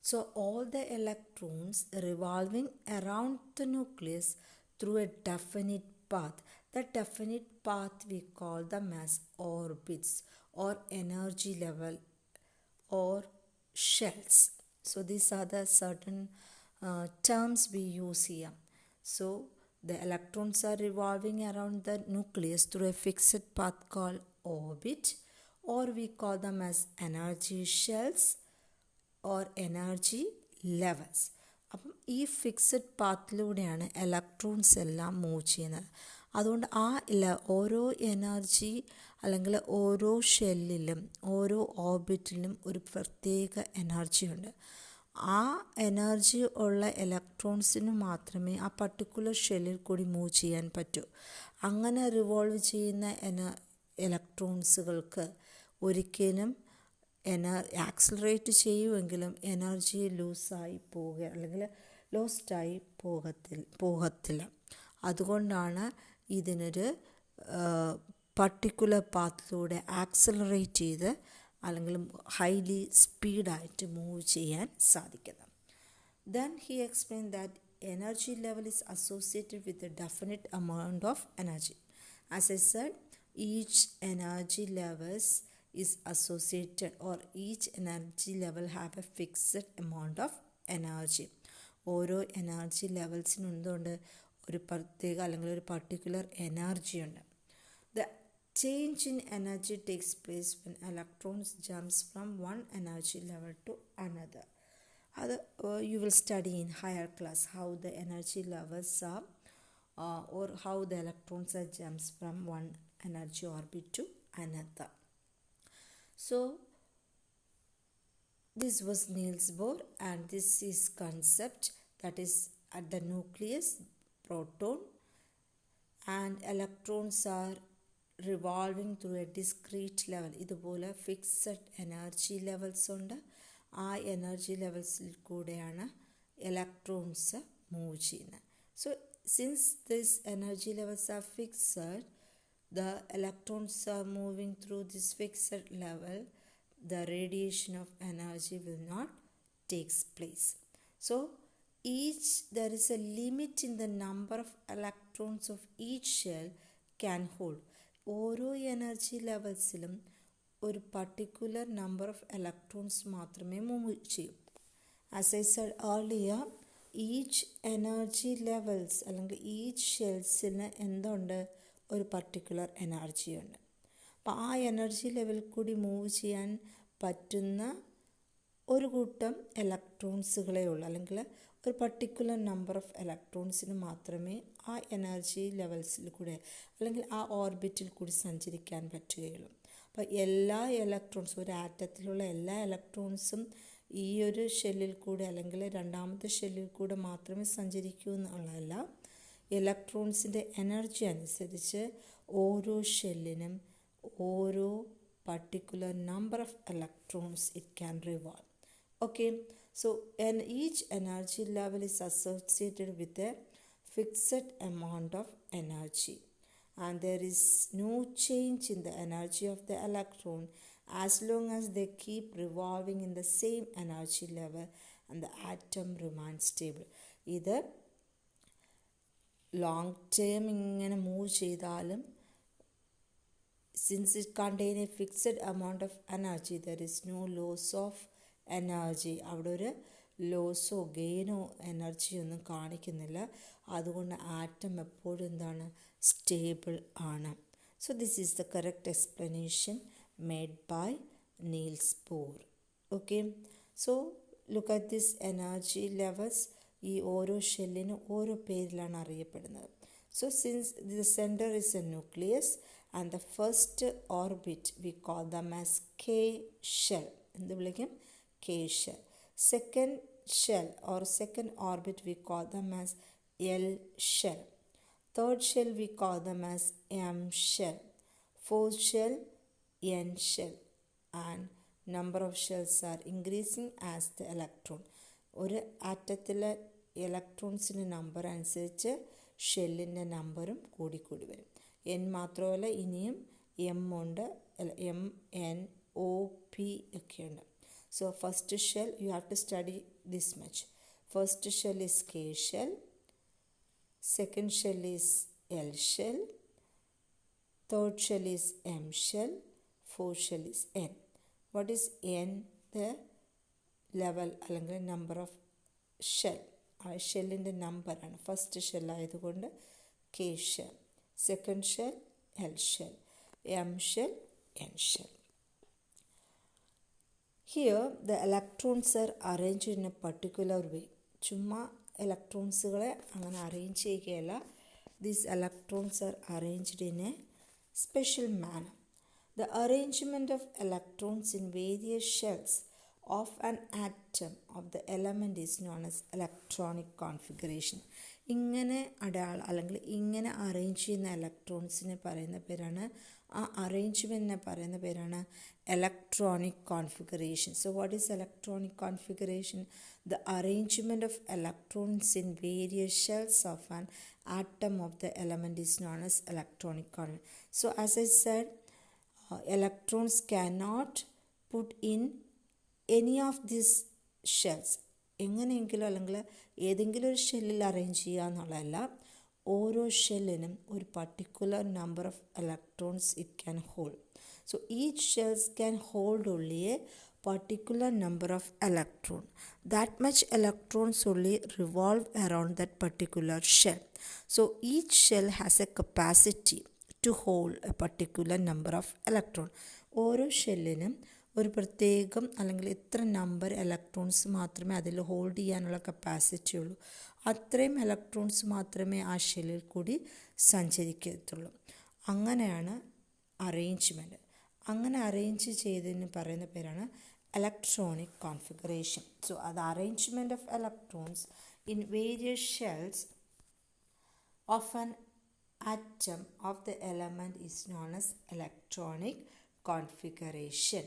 So all the electrons revolving around the nucleus through a definite path. The definite path we call them as orbits or energy level or shells. So these are the certain terms we use here. So the electrons are revolving around the nucleus through a fixed path called orbit, or we call them as energy shells or energy levels. അപ്പം ഈ fixed പാത്തിലൂടെയാണ് electrons എല്ലാം move ചെയ്യുന്നത്. അതുകൊണ്ട് ഓരോ energy അല്ലെങ്കിൽ ഓരോ ഷെല്ലിലും ഓരോ ഓർബിറ്റിലും ഒരു പ്രത്യേക എനർജി ഉണ്ട്. ആ എനർജി ഉള്ള ഇലക്ട്രോൺസിന് മാത്രമേ ആ പർട്ടിക്കുലർ ഷെല്ലിൽ കൂടി മൂവ് ചെയ്യാൻ പറ്റൂ. അങ്ങനെ റിവോൾവ് ചെയ്യുന്ന ഇലക്ട്രോൺസുകൾക്ക് ഒരിക്കലും ആക്സിലറേറ്റ് ചെയ്യുമെങ്കിലും എനർജി ലൂസായി പോവുക അല്ലെങ്കിൽ ലോസ്റ്റായി പോകത്തില്ല. അതുകൊണ്ടാണ് ഇതിനൊരു പർട്ടിക്കുലർ പാത്തിലൂടെ ആക്സിലറേറ്റ് ചെയ്ത് അല്ലെങ്കിൽ ഹൈലി സ്പീഡായിട്ട് മൂവ് ചെയ്യാൻ സാധിക്കുന്നത്. Then he explained that energy level is associated with a definite amount of energy. As I said, each energy levels is associated or each energy level have a fixed amount of energy. ഓരോ energy ലെവൽസിനും എന്തുകൊണ്ട് ഒരു പ്രത്യേക അല്ലെങ്കിൽ ഒരു particular energy ഉണ്ട്. The change in energy takes place when electrons jumps from one energy level to another. You will study in higher class how the energy levels are or how the electrons are jumps from one energy orbit to another. So this was Niels Bohr, and this is concept that is at the nucleus proton and electrons are revolving through a discrete level. ഇതുപോലെ fixed energy levels ഉണ്ട്. ആ energy ലെവൽസിൽ കൂടെയാണ് electrons move ചെയ്യുന്നത്. So since this energy levels are fixed, the electrons are moving through this fixed level, the radiation of energy will not takes place. So there is a limit in the number of electrons of each shell can hold. ഓരോ energy ലെവൽസിലും ഒരു particular number of electrons മാത്രമേ move ചെയ്യൂ. As I said earlier, each energy levels അല്ലെങ്കിൽ each ഷെൽസിന് എന്തുണ്ട്, ഒരു particular energy ഉണ്ട്. അപ്പോൾ ആ എനർജി ലെവലിൽ കൂടി മൂവ് ചെയ്യാൻ പറ്റുന്ന ഒരു കൂട്ടം ഇലക്ട്രോൺസുകളേ ഉള്ളൂ, അല്ലെങ്കിൽ ഒരു പർട്ടിക്കുലർ നമ്പർ ഓഫ് ഇലക്ട്രോൺസിന് മാത്രമേ ആ എനർജി ലെവൽസിൽ കൂടെ അല്ലെങ്കിൽ ആ ഓർബിറ്റിൽ കൂടി സഞ്ചരിക്കാൻ പറ്റുകയുള്ളൂ. അപ്പോൾ എല്ലാ ഇലക്ട്രോൺസും, ഒരു ആറ്റത്തിലുള്ള എല്ലാ ഇലക്ട്രോൺസും ഈ ഒരു ഷെല്ലിൽ കൂടെ അല്ലെങ്കിൽ രണ്ടാമത്തെ ഷെല്ലിൽ കൂടെ മാത്രമേ സഞ്ചരിക്കൂ എന്നുള്ളതല്ല. ഇലക്ട്രോൺസിൻ്റെ എനർജി അനുസരിച്ച് ഓരോ ഷെല്ലിനും ഓരോ particular number of electrons it can revolve. Okay, so each energy level is associated with a fixed amount of energy, and there is no change in the energy of the electron as long as they keep revolving in the same energy level and the atom remains stable. ഇത് long term ഇങ്ങനെ move ചെയ്താലും since it contains a fixed amount of energy, there is no loss of energy. അവിടെ ഒരു ലോസോ ഗെയിനോ energy ഒന്നും കാണിക്കുന്നില്ല. അതുകൊണ്ട് atom എപ്പോഴും എന്താണ്, സ്റ്റേബിൾ ആണ്. So this is the correct explanation made by Niels Bohr. Okay, so look at this energy levels. ഈ ഓരോ ഷെല്ലിനും ഓരോ പേരിലാണ് അറിയപ്പെടുന്നത്. So since the centre is a nucleus and the first orbit we call them as K shell. എന്ത് വിളിക്കും? K shell. Second shell or second orbit we call them as L shell. Third shell we call them as M shell. Fourth shell N shell. And number of shells are increasing as the electron. ഒരു ആറ്റത്തിലെ ഇലക്ട്രോൺസിൻ്റെ number അനുസരിച്ച് ഷെല്ലിൻ്റെ നമ്പറും കൂടിക്കൂടി വരും. N മാത്രമല്ല, ഇനിയും M ഉണ്ട്, M N O P ഒക്കെയുണ്ട്. So first shell, you have to study this much. First shell is K shell, second shell is L shell, third shell is M shell, fourth shell is N. What is N? The level അല്ലെങ്കിൽ number of shell. ആ ഷെല്ലിൻ്റെ നമ്പറാണ്. First shell ആയതുകൊണ്ട് K shell, second shell L shell, M shell, N shell. Here the electrons are arranged in a particular way. ചുമ്മാ ഇലക്ട്രോൺസുകളെ അങ്ങനെ arrange ചെയ്യുകയല്ല. These electrons are arranged in a special manner. The arrangement of electrons in various shells of an atom of the element is known as electronic configuration. ഇങ്ങനെ അല്ലെങ്കിൽ ഇങ്ങനെ arrange ചെയ്യുന്ന ഇലക്ട്രോൺസിനെ പറയുന്ന പേരാണ്, ആ അറേഞ്ച്മെൻറ്റിനെ പറയുന്ന പേരാണ് electronic configuration. So what is electronic configuration? The arrangement of electrons in various shells of an atom of the element is known as electronic configuration. So as I said, electrons cannot put in any of these shells. എങ്ങനെയെങ്കിലും അല്ലെങ്കിൽ ഏതെങ്കിലും ഒരു ഷെല്ലിൽ arrange ചെയ്യുക എന്നുള്ളതല്ല, ഓരോ ഷെല്ലിനും ഒരു particular number of electrons it can hold. So each shells can hold only A particular number of electron. That much electrons only revolve around that particular shell. So each shell has a capacity to hold a particular number of electron. ഓരോ ഷെല്ലിനും ഒരു പ്രത്യേകം അല്ലെങ്കിൽ ഇത്ര number electrons മാത്രമേ അതിൽ hold ചെയ്യാനുള്ള capacity ഉള്ളൂ. അത്രയും ഇലക്ട്രോൺസ് മാത്രമേ ആ ഷെല്ലിൽ കൂടി സഞ്ചരിക്കത്തുള്ളൂ. അങ്ങനെയാണ് അറേഞ്ച്മെൻറ്റ്. അങ്ങനെ അറേഞ്ച് ചെയ്തതിന് പറയുന്ന പേരാണ് electronic configuration. So the arrangement of electrons in various shells of an atom of the element is known as electronic configuration.